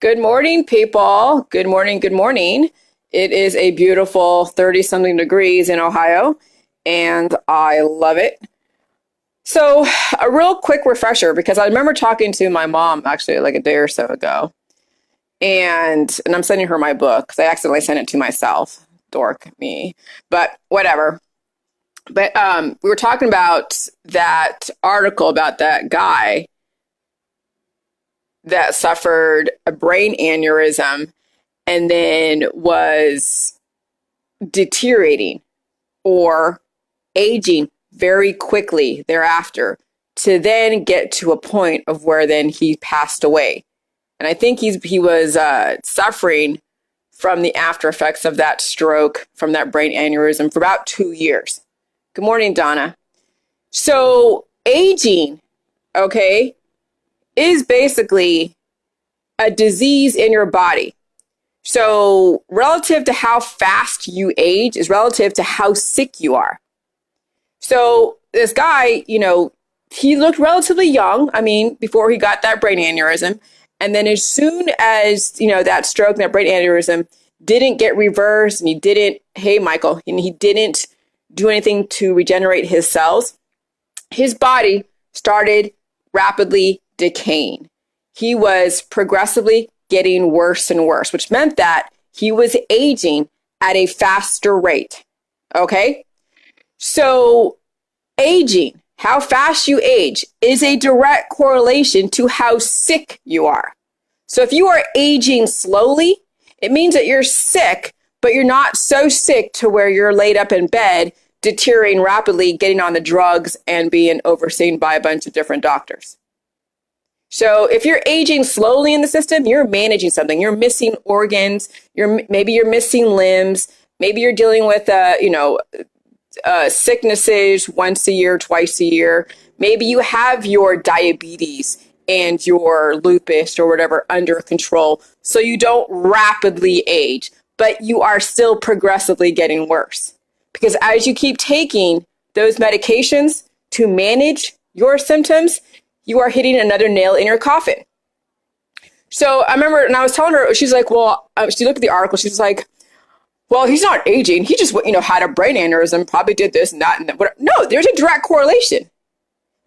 Good morning, people. Good morning. Good morning. It is a beautiful 30-something degrees in Ohio, and I love it. So, a real quick refresher, because I remember talking to my mom actually like a day or so ago, and I'm sending her my book because I accidentally sent it to myself. Dork me. But whatever. But we were talking about that article about that guy that suffered a brain aneurysm and then was deteriorating or aging very quickly thereafter to then get to a point of where then he passed away. And I think he was suffering from the after effects of that stroke from that brain aneurysm for about 2 years. Good morning, Donna. So aging, okay, is basically a disease in your body. So relative to how fast you age is relative to how sick you are. So this guy, he looked relatively young. I mean, before he got that brain aneurysm. And then as soon as, that stroke, that brain aneurysm didn't get reversed and he didn't do anything to regenerate his cells, his body started rapidly decaying. He was progressively getting worse and worse, which meant that he was aging at a faster rate. Okay? So aging, how fast you age, is a direct correlation to how sick you are. So if you are aging slowly, it means that you're sick, but you're not so sick to where you're laid up in bed, deteriorating rapidly, getting on the drugs, and being overseen by a bunch of different doctors. So if you're aging slowly in the system, you're managing something. You're missing organs. Maybe you're missing limbs. Maybe you're dealing with, sicknesses once a year, twice a year. Maybe you have your diabetes and your lupus or whatever under control, so you don't rapidly age, but you are still progressively getting worse. Because as you keep taking those medications to manage your symptoms, you are hitting another nail in your coffin. So I remember, and I was telling her, she's like, well, she looked at the article, she's like, well, he's not aging. He just, had a brain aneurysm, probably did this and that. And that. No, there's a direct correlation.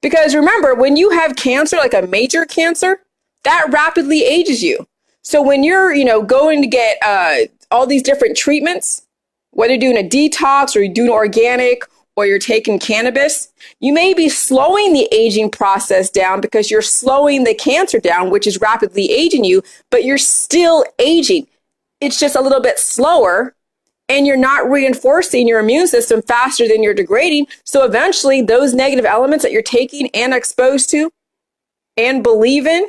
Because remember, when you have cancer, like a major cancer, that rapidly ages you. So when you're, going to get all these different treatments, whether you're doing a detox or you're doing organic or you're taking cannabis, you may be slowing the aging process down because you're slowing the cancer down, which is rapidly aging you, but you're still aging. It's just a little bit slower, and you're not reinforcing your immune system faster than you're degrading. So eventually those negative elements that you're taking and exposed to and believe in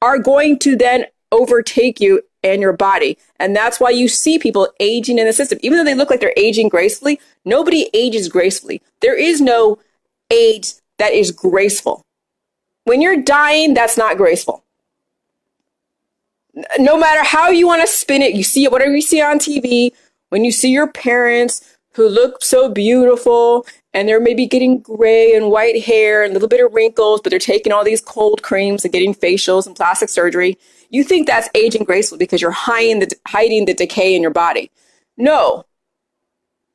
are going to then overtake you and your body. And that's why you see people aging in the system. Even though they look like they're aging gracefully, nobody ages gracefully. There is no age that is graceful. When you're dying, that's not graceful. No matter how you want to spin it, you see it, whatever you see on TV, when you see your parents who look so beautiful and they're maybe getting gray and white hair and a little bit of wrinkles, but they're taking all these cold creams and getting facials and plastic surgery, you think that's aging gracefully because you're hiding the decay in your body. No,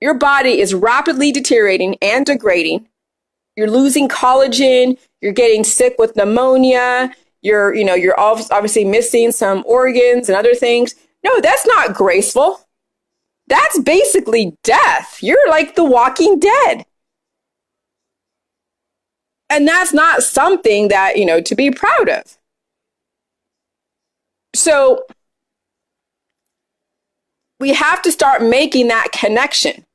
your body is rapidly deteriorating and degrading. You're losing collagen. You're getting sick with pneumonia. You're obviously missing some organs and other things. No, that's not graceful. That's basically death. You're like the Walking Dead. And that's not something that, to be proud of. So we have to start making that connection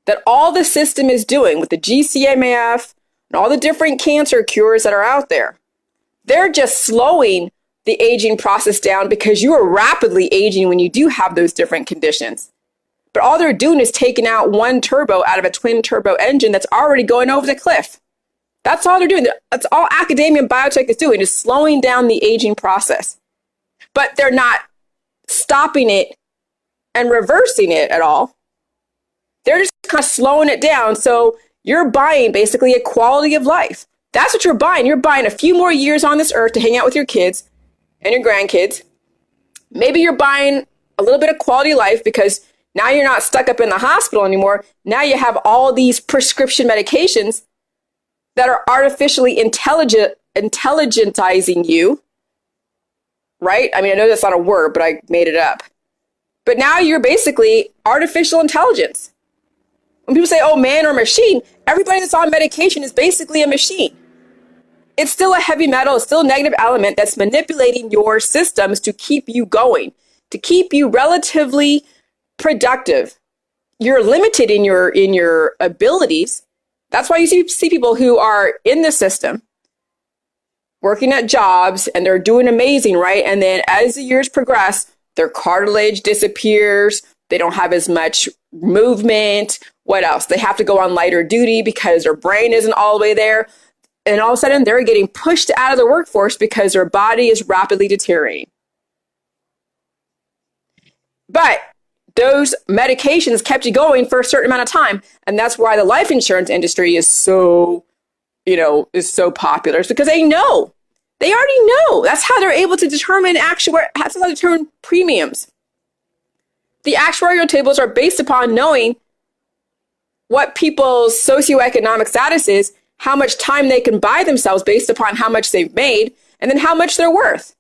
that all the system is doing with the GCMAF and all the different cancer cures that are out there. They're just slowing the aging process down because you are rapidly aging when you do have those different conditions. But all they're doing is taking out one turbo out of a twin turbo engine that's already going over the cliff. That's all they're doing. That's all academia and biotech is doing, is slowing down the aging process. But they're not stopping it and reversing it at all. They're just kind of slowing it down. So you're buying basically a quality of life. That's what you're buying. You're buying a few more years on this earth to hang out with your kids and your grandkids Maybe you're buying a little bit of quality of life because now you're not stuck up in the hospital anymore. Now you have all these prescription medications that are artificially intelligentizing you, right? I mean, I know that's not a word, but I made it up. But now you're basically artificial intelligence. When people say, oh, man or machine, everybody that's on medication is basically a machine. It's still a heavy metal, it's still a negative element that's manipulating your systems to keep you going, to keep you relatively productive. You're limited in your abilities. That's why you see people who are in the system working at jobs and they're doing amazing, right? And then as the years progress, their cartilage disappears. They don't have as much movement. What else? They have to go on lighter duty because their brain isn't all the way there. And all of a sudden, they're getting pushed out of the workforce because their body is rapidly deteriorating. But those medications kept you going for a certain amount of time. And that's why the life insurance industry is so popular. It's because they know. They already know. That's how they're able to determine premiums. The actuarial tables are based upon knowing what people's socioeconomic status is, how much time they can buy themselves based upon how much they've made, and then how much they're worth.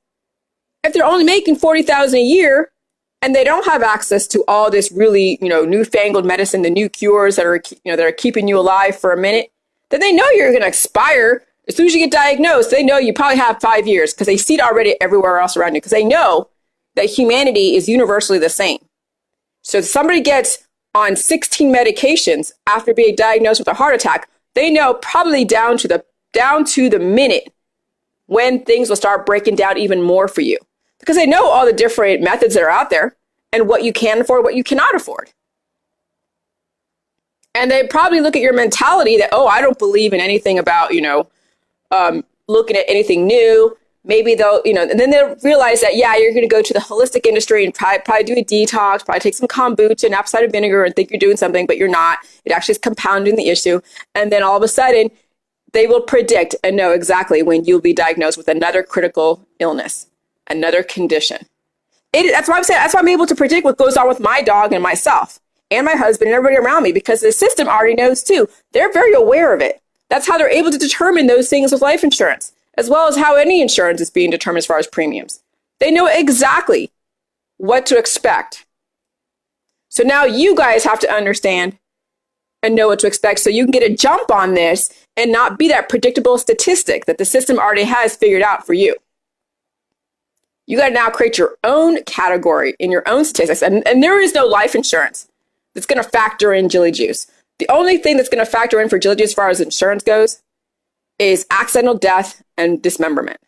If they're only making $40,000 a year, and they don't have access to all this really, newfangled medicine, the new cures that are keeping you alive for a minute, then they know you're going to expire as soon as you get diagnosed. They know you probably have 5 years because they see it already everywhere else around you because they know that humanity is universally the same. So if somebody gets on 16 medications after being diagnosed with a heart attack, they know probably down to the minute when things will start breaking down even more for you. Because they know all the different methods that are out there and what you can afford, what you cannot afford. And they probably look at your mentality that, oh, I don't believe in anything about, looking at anything new. Maybe they'll, and then they'll realize that, yeah, you're going to go to the holistic industry and probably do a detox, probably take some kombucha and apple cider vinegar and think you're doing something, but you're not. It actually is compounding the issue. And then all of a sudden, they will predict and know exactly when you'll be diagnosed with another critical illness. Another condition. That's why I'm saying, that's why I'm able to predict what goes on with my dog and myself and my husband and everybody around me because the system already knows too. They're very aware of it. That's how they're able to determine those things with life insurance, as well as how any insurance is being determined as far as premiums. They know exactly what to expect. So now you guys have to understand and know what to expect so you can get a jump on this and not be that predictable statistic that the system already has figured out for you. You got to now create your own category in your own statistics. And there is no life insurance that's going to factor in Jilly Juice. The only thing that's going to factor in for Jilly Juice as far as insurance goes is accidental death and dismemberment,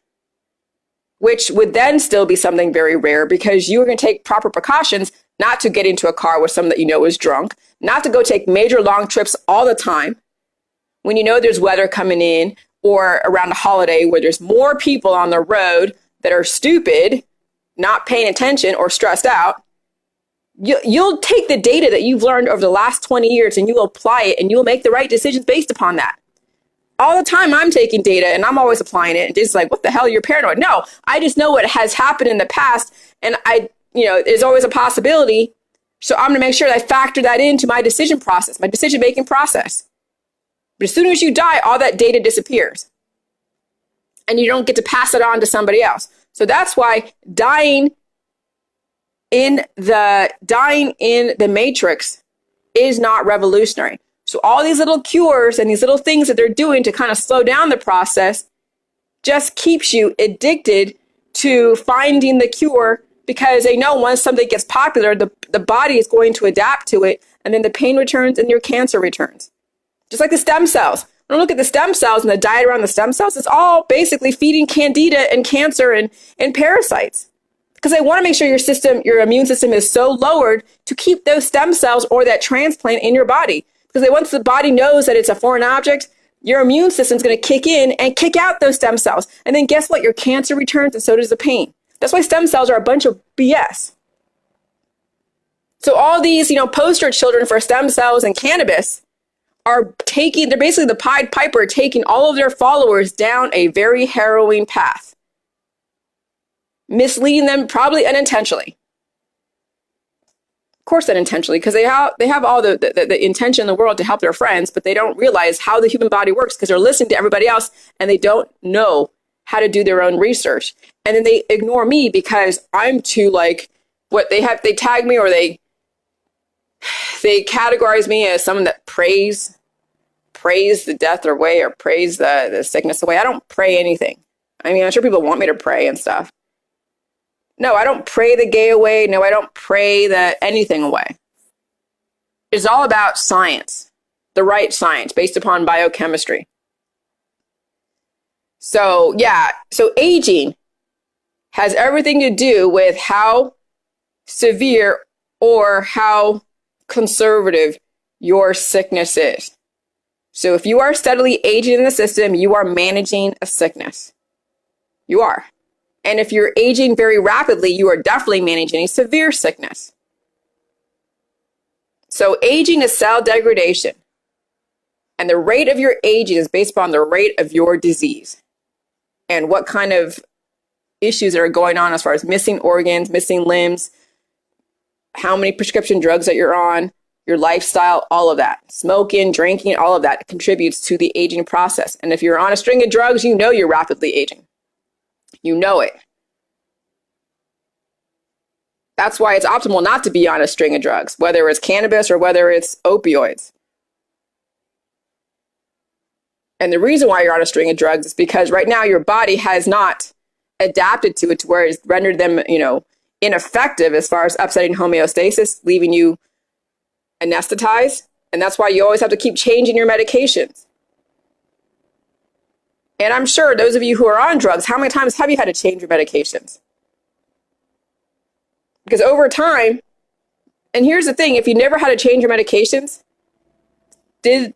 which would then still be something very rare because you are going to take proper precautions not to get into a car with someone that you know is drunk, not to go take major long trips all the time when you know there's weather coming in or around a holiday where there's more people on the road that are stupid, not paying attention, or stressed out. You'll take the data that you've learned over the last 20 years and you'll apply it and you'll make the right decisions based upon that. All the time I'm taking data and I'm always applying it. And it's like, what the hell, you're paranoid. No, I just know what has happened in the past. And there's always a possibility. So I'm going to make sure that I factor that into my decision process, my decision-making process. But as soon as you die, all that data disappears. And you don't get to pass it on to somebody else. So that's why dying in the matrix is not revolutionary. So all these little cures and these little things that they're doing to kind of slow down the process just keeps you addicted to finding the cure because they know once something gets popular, the body is going to adapt to it and then the pain returns and your cancer returns. Just like the stem cells. When I look at the stem cells and the diet around the stem cells, it's all basically feeding candida and cancer and parasites. Because they want to make sure your immune system is so lowered to keep those stem cells or that transplant in your body. Because once the body knows that it's a foreign object, your immune system is going to kick in and kick out those stem cells. And then guess what? Your cancer returns and so does the pain. That's why stem cells are a bunch of BS. So all these, poster children for stem cells and cannabis they're basically the Pied Piper taking all of their followers down a very harrowing path. misleading them, probably unintentionally. Of course, unintentionally, because they have all the intention in the world to help their friends, but they don't realize how the human body works because they're listening to everybody else and they don't know how to do their own research. And then they ignore me because I'm too they tag me, or they categorize me as someone that prays the death away, or prays the sickness away. I don't pray anything. I mean, I'm sure people want me to pray and stuff. No, I don't pray the gay away. No, I don't pray anything away. It's all about science, the right science based upon biochemistry. So yeah, so aging has everything to do with how severe or how conservative your sickness is. So if you are steadily aging in the system, you are managing a sickness. You are. And if you're aging very rapidly, you are definitely managing a severe sickness. So aging is cell degradation. And the rate of your aging is based upon the rate of your disease and what kind of issues that are going on as far as missing organs, missing limbs, how many prescription drugs that you're on, your lifestyle, all of that. Smoking, drinking, all of that contributes to the aging process. And if you're on a string of drugs, you know you're rapidly aging. You know it. That's why it's optimal not to be on a string of drugs, whether it's cannabis or whether it's opioids. And the reason why you're on a string of drugs is because right now your body has not adapted to it to where it's rendered them, ineffective as far as upsetting homeostasis, leaving you anesthetized. And that's why you always have to keep changing your medications. And I'm sure those of you who are on drugs, how many times have you had to change your medications? Because over time, and here's the thing, if you never had to change your medications, did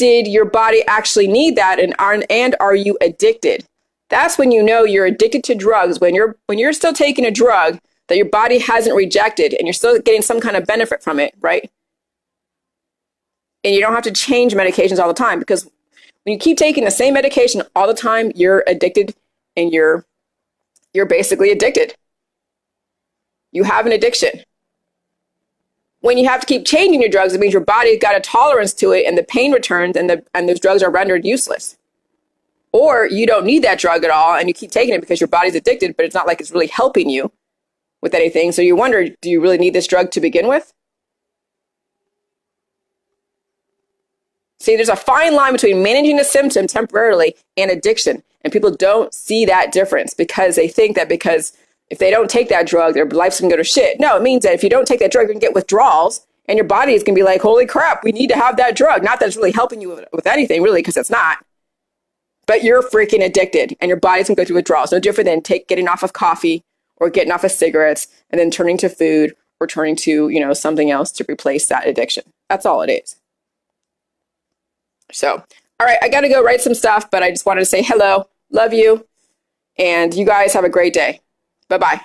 your body actually need that, and are you addicted? That's when you know you're addicted to drugs, when you're still taking a drug that your body hasn't rejected and you're still getting some kind of benefit from it, right? And you don't have to change medications all the time, because when you keep taking the same medication all the time, you're addicted, and you're basically addicted. You have an addiction. When you have to keep changing your drugs, it means your body's got a tolerance to it, and the pain returns, and those drugs are rendered useless. Or you don't need that drug at all, and you keep taking it because your body's addicted, but it's not like it's really helping you with anything. So you wonder, do you really need this drug to begin with? See, there's a fine line between managing a symptom temporarily and addiction. And people don't see that difference because they think that because if they don't take that drug, their life's going to go to shit. No, it means that if you don't take that drug, you're going to get withdrawals, and your body is going to be like, holy crap, we need to have that drug. Not that it's really helping you with anything, really, because it's not. But you're freaking addicted, and your body's going to go through withdrawals. No different than getting off of coffee or getting off of cigarettes and then turning to food or turning to, something else to replace that addiction. That's all it is. So, all right, I got to go write some stuff, but I just wanted to say hello, love you, and you guys have a great day. Bye-bye.